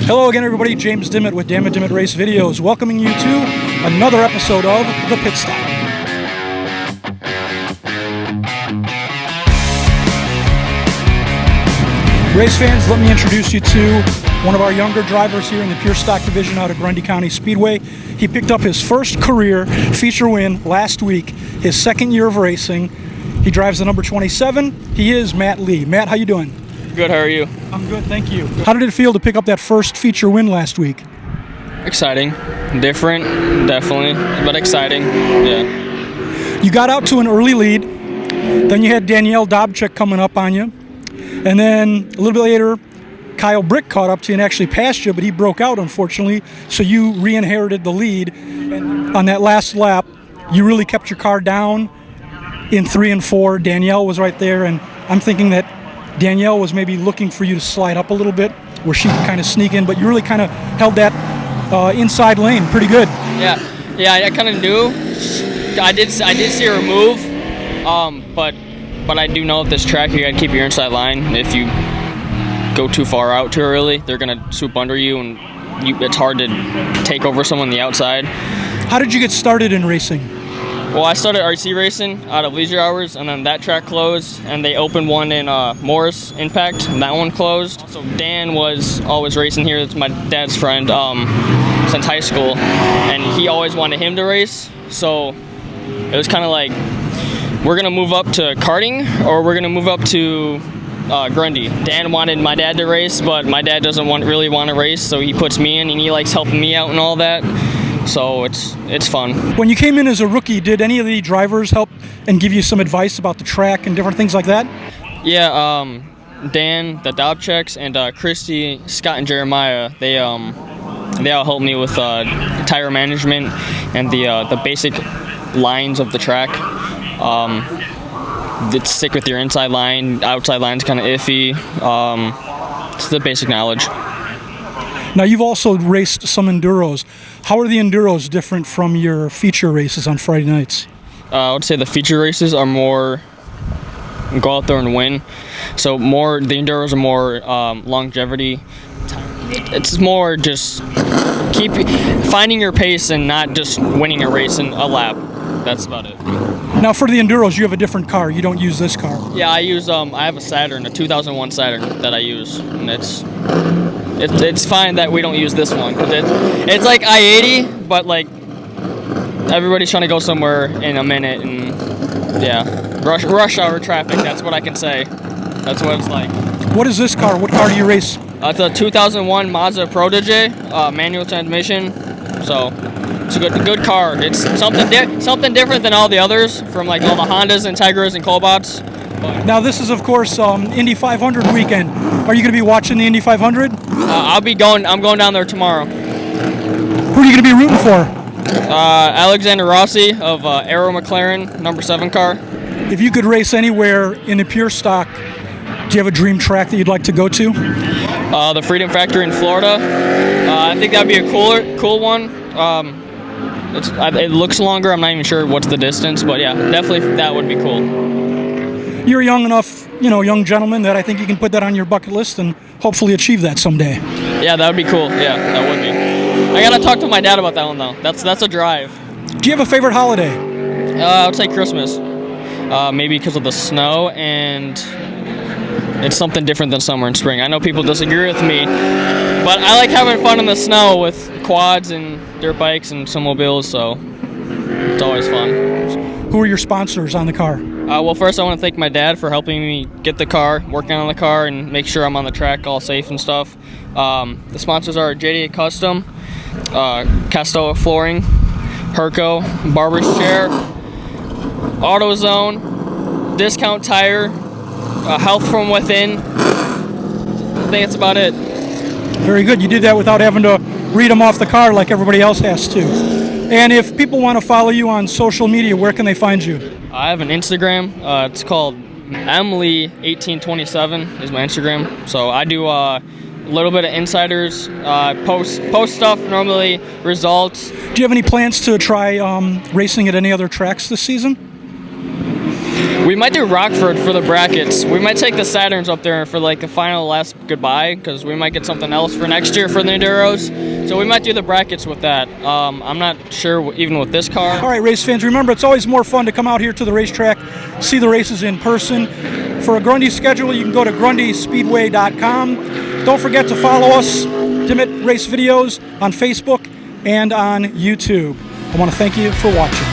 Hello again, everybody. James Dimmitt with Dammit Dimmitt Race Videos, welcoming you to another episode of The Pit Stop. Race fans, let me introduce you to one of our younger drivers here in the Pure Stock Division out of Grundy County Speedway. He picked up his first career feature win last week, his second year of racing. He drives the number 27. He is Matt Lee. Matt, how you doing? Good, how are you? I'm good, thank you. How did it feel to pick up that first feature win last week? Exciting. Different, definitely, but exciting, yeah. You got out to an early lead, then you had Danielle Dobchek coming up on you, and then a little bit later, Kyle Brick caught up to you and actually passed you, but he broke out, unfortunately, so you re-inherited the lead. And on that last lap, you really kept your car down in 3 and 4. Danielle was right there, and I'm thinking that Danielle was maybe looking for you to slide up a little bit where she could kind of sneak in, but you really kind of held that inside lane pretty good. Yeah, I kind of knew. I did see her move, but I do know at this track you got to keep your inside line. If you go too far out too early, they're going to swoop under you, and it's hard to take over someone on the outside. How did you get started in racing? Well, I started RC racing out of leisure hours, and then that track closed, and they opened one in Morris Impact, and that one closed. So Dan was always racing here. It's my dad's friend since high school, and he always wanted him to race. So it was kind of like, we're going to move up to karting, or we're going to move up to Grundy. Dan wanted my dad to race, but my dad doesn't really want to race, so he puts me in, and he likes helping me out and all that. So it's fun. When you came in as a rookie, did any of the drivers help and give you some advice about the track and different things like that? Yeah, Dan, the Dobcheks, and Christy, Scott, and Jeremiah, they all helped me with tire management and the basic lines of the track. Stick with your inside line, outside line's kind of iffy. It's the basic knowledge. Now, you've also raced some enduros. How are the enduros different from your feature races on Friday nights? I would say the feature races are more go out there and win. So the enduros are more longevity. It's more just finding your pace and not just winning a race in a lap. That's about it. Now, for the enduros, you have a different car. You don't use this car. Yeah, I use I have a Saturn, a 2001 Saturn that I use, and it's fine that we don't use this one, because it's like I-80, but like everybody's trying to go somewhere in a minute, and yeah, rush hour traffic. That's what I can say. That's what it's like. What is this car? What car do you race? It's a 2001 Mazda Protege, manual transmission. So it's a good car. It's something different than all the others, from like all the Hondas and Tigers and Cobalts. Now, this is, of course, Indy 500 weekend. Are you going to be watching the Indy 500? I'm going down there tomorrow. Who are you going to be rooting for? Alexander Rossi of Arrow McLaren, number 7 car. If you could race anywhere in the Pure Stock, do you have a dream track that you'd like to go to? The Freedom Factory in Florida. I think that'd be a cool one. It looks longer. I'm not even sure what's the distance, but yeah, definitely that would be cool. You're young enough, young gentleman, that I think you can put that on your bucket list and hopefully achieve that someday. Yeah, that would be cool. Yeah, that would be. I gotta talk to my dad about that one though. That's a drive. Do you have a favorite holiday? I would say Christmas. Maybe because of the snow, and it's something different than summer and spring. I know people disagree with me, but I like having fun in the snow with quads and dirt bikes and snowmobiles, so it's always fun. Who are your sponsors on the car? Well, first I want to thank my dad for helping me get the car, working on the car, and make sure I'm on the track all safe and stuff. The sponsors are JD Custom, Castoa Flooring, Herco, Barber's Chair, AutoZone, Discount Tire, Health From Within. I think that's about it. Very good. You did that without having to read them off the car like everybody else has to. And if people want to follow you on social media, where can they find you? I have an Instagram. It's called Emily1827 is my Instagram. So I do a little bit of insiders, post stuff, normally results. Do you have any plans to try racing at any other tracks this season? We might do Rockford for the brackets. We might take the Saturns up there for like the final last goodbye, because we might get something else for next year for the Enduros. So we might do the brackets with that. I'm not sure even with this car. All right, race fans, remember it's always more fun to come out here to the racetrack, see the races in person. For a Grundy schedule, you can go to grundyspeedway.com. Don't forget to follow us, Dimmitt Race Videos, on Facebook and on YouTube. I want to thank you for watching.